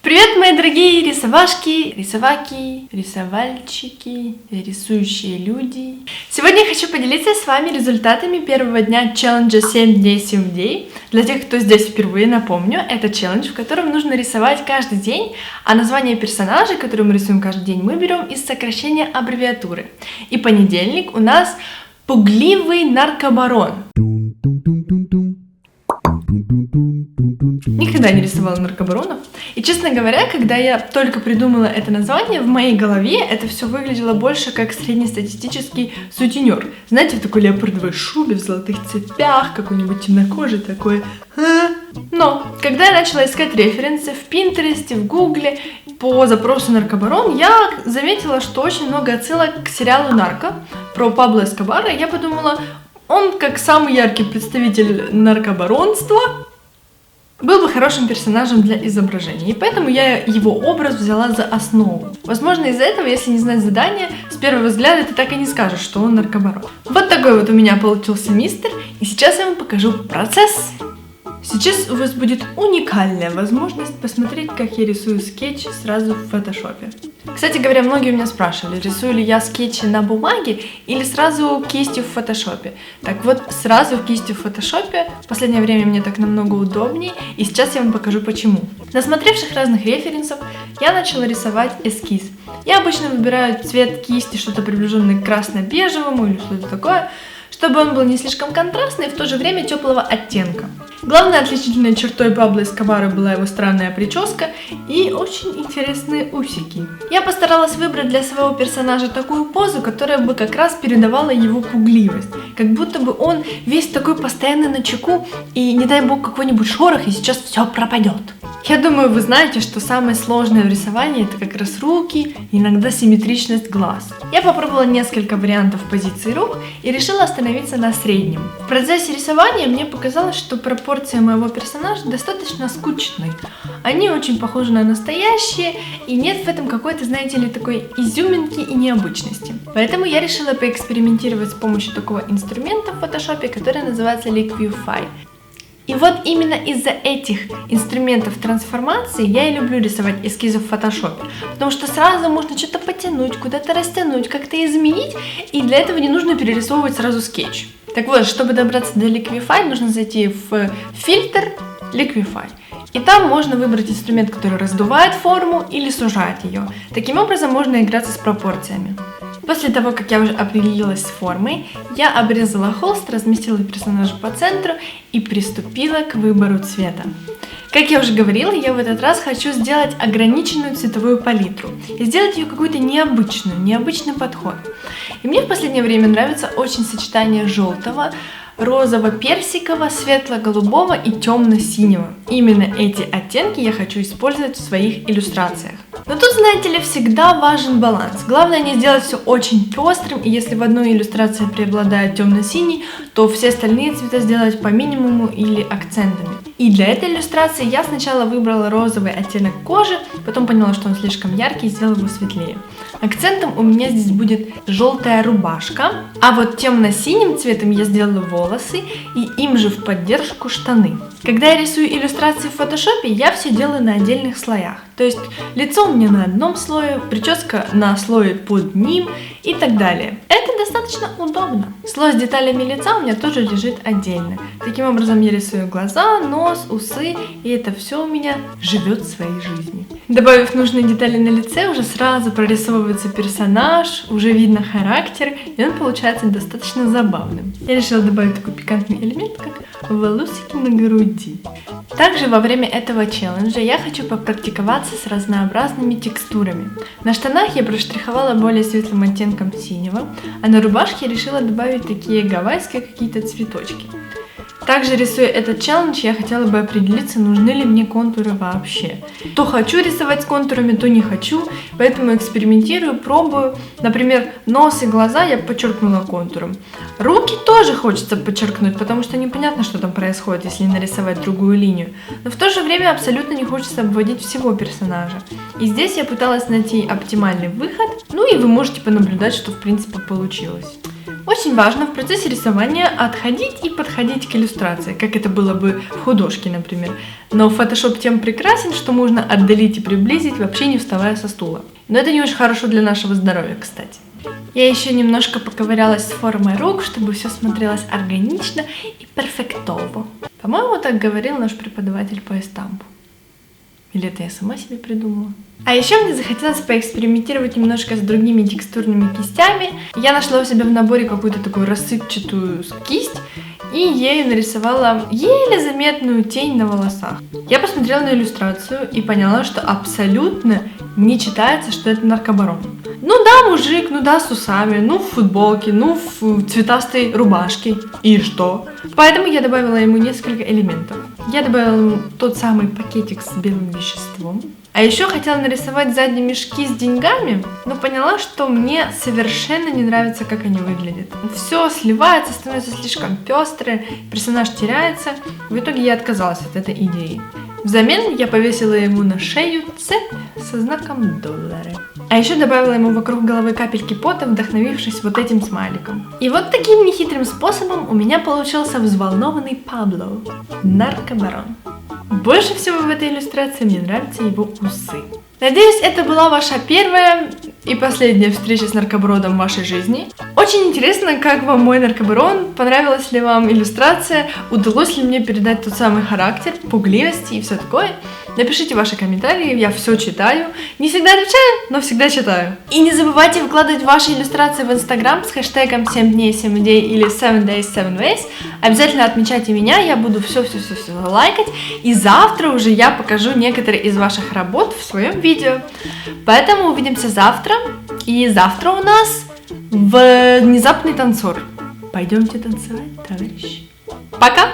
Привет, мои дорогие рисовашки, рисоваки, рисовальщики, рисующие люди. Сегодня я хочу поделиться с вами результатами первого дня челленджа 7 дней 7 идей. Для тех, кто здесь впервые, напомню, это челлендж, в котором нужно рисовать каждый день, а название персонажей, которые мы рисуем каждый день, мы берем из сокращения аббревиатуры. И понедельник у нас пугливый наркобарон. Никогда не рисовала наркобаронов. И, честно говоря, когда я только придумала это название, в моей голове это все выглядело больше как среднестатистический сутенер. Знаете, в такой леопардовой шубе, в золотых цепях, какой-нибудь темнокожий такой. Но, когда я начала искать референсы в Пинтересте, в Гугле, по запросу наркобарон, я заметила, что очень много отсылок к сериалу «Нарко» про Пабло Эскобара. Я подумала, он, как самый яркий представитель наркобаронства, был бы хорошим персонажем для изображения, и поэтому я его образ взяла за основу. Возможно, из-за этого, если не знать задание, с первого взгляда ты так и не скажешь, что он наркобарон. Вот такой вот у меня получился мистер, и сейчас я вам покажу процесс. Сейчас у вас будет уникальная возможность посмотреть, как я рисую скетч сразу в фотошопе. Кстати говоря, многие у меня спрашивали, рисую ли я скетчи на бумаге или сразу кистью в фотошопе. Так вот, сразу кистью в фотошопе. В последнее время мне так намного удобнее, и сейчас я вам покажу почему. Насмотревших разных референсов, я начала рисовать эскиз. Я обычно выбираю цвет кисти, что-то приближенное к красно-бежевому или что-то такое, чтобы он был не слишком контрастный и в то же время теплого оттенка. Главной отличительной чертой Пабло Эскобара была его странная прическа и очень интересные усики. Я постаралась выбрать для своего персонажа такую позу, которая бы как раз передавала его пугливость. Как будто бы он весь такой постоянно начеку, и не дай бог какой-нибудь шорох, и сейчас все пропадет. Я думаю, вы знаете, что самое сложное в рисовании это как раз руки, иногда симметричность глаз. Я попробовала несколько вариантов позиции рук и решила остановиться на среднем. В процессе рисования мне показалось, что пропорции моего персонажа достаточно скучные. Они очень похожи на настоящие, и нет в этом какой-то, знаете ли, такой изюминки и необычности. Поэтому я решила поэкспериментировать с помощью такого инструмента в фотошопе, который называется Liquify. И вот именно из-за этих инструментов трансформации я и люблю рисовать эскизы в фотошопе, потому что сразу можно что-то потянуть, куда-то растянуть, как-то изменить, и для этого не нужно перерисовывать сразу скетч. Так вот, чтобы добраться до Liquify, нужно зайти в фильтр Liquify. И там можно выбрать инструмент, который раздувает форму или сужает ее. Таким образом можно играться с пропорциями. После того, как я уже определилась с формой, я обрезала холст, разместила персонажа по центру и приступила к выбору цвета. Как я уже говорила, я в этот раз хочу сделать ограниченную цветовую палитру и сделать ее какую-то необычный подход. И мне в последнее время нравится очень сочетание желтого, розово-персикового, светло-голубого и темно-синего. Именно эти оттенки я хочу использовать в своих иллюстрациях. Но тут, знаете ли, всегда важен баланс. Главное не сделать все очень пестрым, и если в одной иллюстрации преобладает темно-синий, то все остальные цвета сделать по минимуму или акцентами. И для этой иллюстрации я сначала выбрала розовый оттенок кожи, потом поняла, что он слишком яркий, и сделала его светлее. Акцентом у меня здесь будет желтая рубашка, а вот темно-синим цветом я сделала волосы и им же в поддержку штаны. Когда я рисую иллюстрации в фотошопе, я все делаю на отдельных слоях. То есть лицо у меня на одном слое, прическа на слое под ним и так далее. Это достаточно удобно. Слой с деталями лица у меня тоже лежит отдельно. Таким образом я рисую глаза, нос, усы, и это все у меня живет своей жизнью. Добавив нужные детали на лице, уже сразу прорисовывается персонаж, уже видно характер, и он получается достаточно забавным. Я решила добавить такой пикантный элемент, как волосики на груди. Также во время этого челленджа я хочу попрактиковаться с разнообразными текстурами. На штанах я проштриховала более светлым оттенком синего, а на рубашке я решила добавить такие гавайские какие-то цветочки. Также, рисуя этот челлендж, я хотела бы определиться, нужны ли мне контуры вообще. То хочу рисовать с контурами, то не хочу, поэтому экспериментирую, пробую. Например, нос и глаза я подчеркнула контуром. Руки тоже хочется подчеркнуть, потому что непонятно, что там происходит, если нарисовать другую линию. Но в то же время абсолютно не хочется обводить всего персонажа. И здесь я пыталась найти оптимальный выход, ну и вы можете понаблюдать, что в принципе получилось. Очень важно в процессе рисования отходить и подходить к иллюстрации, как это было бы в художке, например. Но Photoshop тем прекрасен, что можно отдалить и приблизить, вообще не вставая со стула. Но это не очень хорошо для нашего здоровья, кстати. Я еще немножко поковырялась с формой рук, чтобы все смотрелось органично и перфектово. По-моему, так говорил наш преподаватель по эстампу. Или это я сама себе придумала? А еще мне захотелось поэкспериментировать немножко с другими текстурными кистями. Я нашла у себя в наборе какую-то такую рассыпчатую кисть и ею нарисовала еле заметную тень на волосах. Я посмотрела на иллюстрацию и поняла, что абсолютно не читается, что это наркобарон. Ну да, мужик, ну да, с усами, ну в футболке, ну в цветастой рубашке. И что? Поэтому я добавила ему несколько элементов. Я добавила ему тот самый пакетик с белым веществом. А еще хотела нарисовать задние мешки с деньгами, но поняла, что мне совершенно не нравится, как они выглядят. Все сливается, становится слишком пестрое, персонаж теряется. В итоге я отказалась от этой идеи. Взамен я повесила ему на шею цепь со знаком $. А еще добавила ему вокруг головы капельки пота, вдохновившись вот этим смайликом. И вот таким нехитрым способом у меня получился взволнованный Пабло, наркобарон. Больше всего в этой иллюстрации мне нравятся его усы. Надеюсь, это была ваша первая и последняя встреча с наркобароном в вашей жизни. Очень интересно, как вам мой наркобарон, понравилась ли вам иллюстрация, удалось ли мне передать тот самый характер, пугливости и все такое. Напишите ваши комментарии, я все читаю. Не всегда отвечаю, но всегда читаю. И не забывайте выкладывать ваши иллюстрации в Инстаграм с хэштегом 7 дней 7 идей или 7 days 7 ways. Обязательно отмечайте меня, я буду все лайкать. И завтра уже я покажу некоторые из ваших работ в своем видео. Поэтому увидимся завтра. И завтра у нас внезапный танцор. Пойдемте танцевать, товарищи. Пока!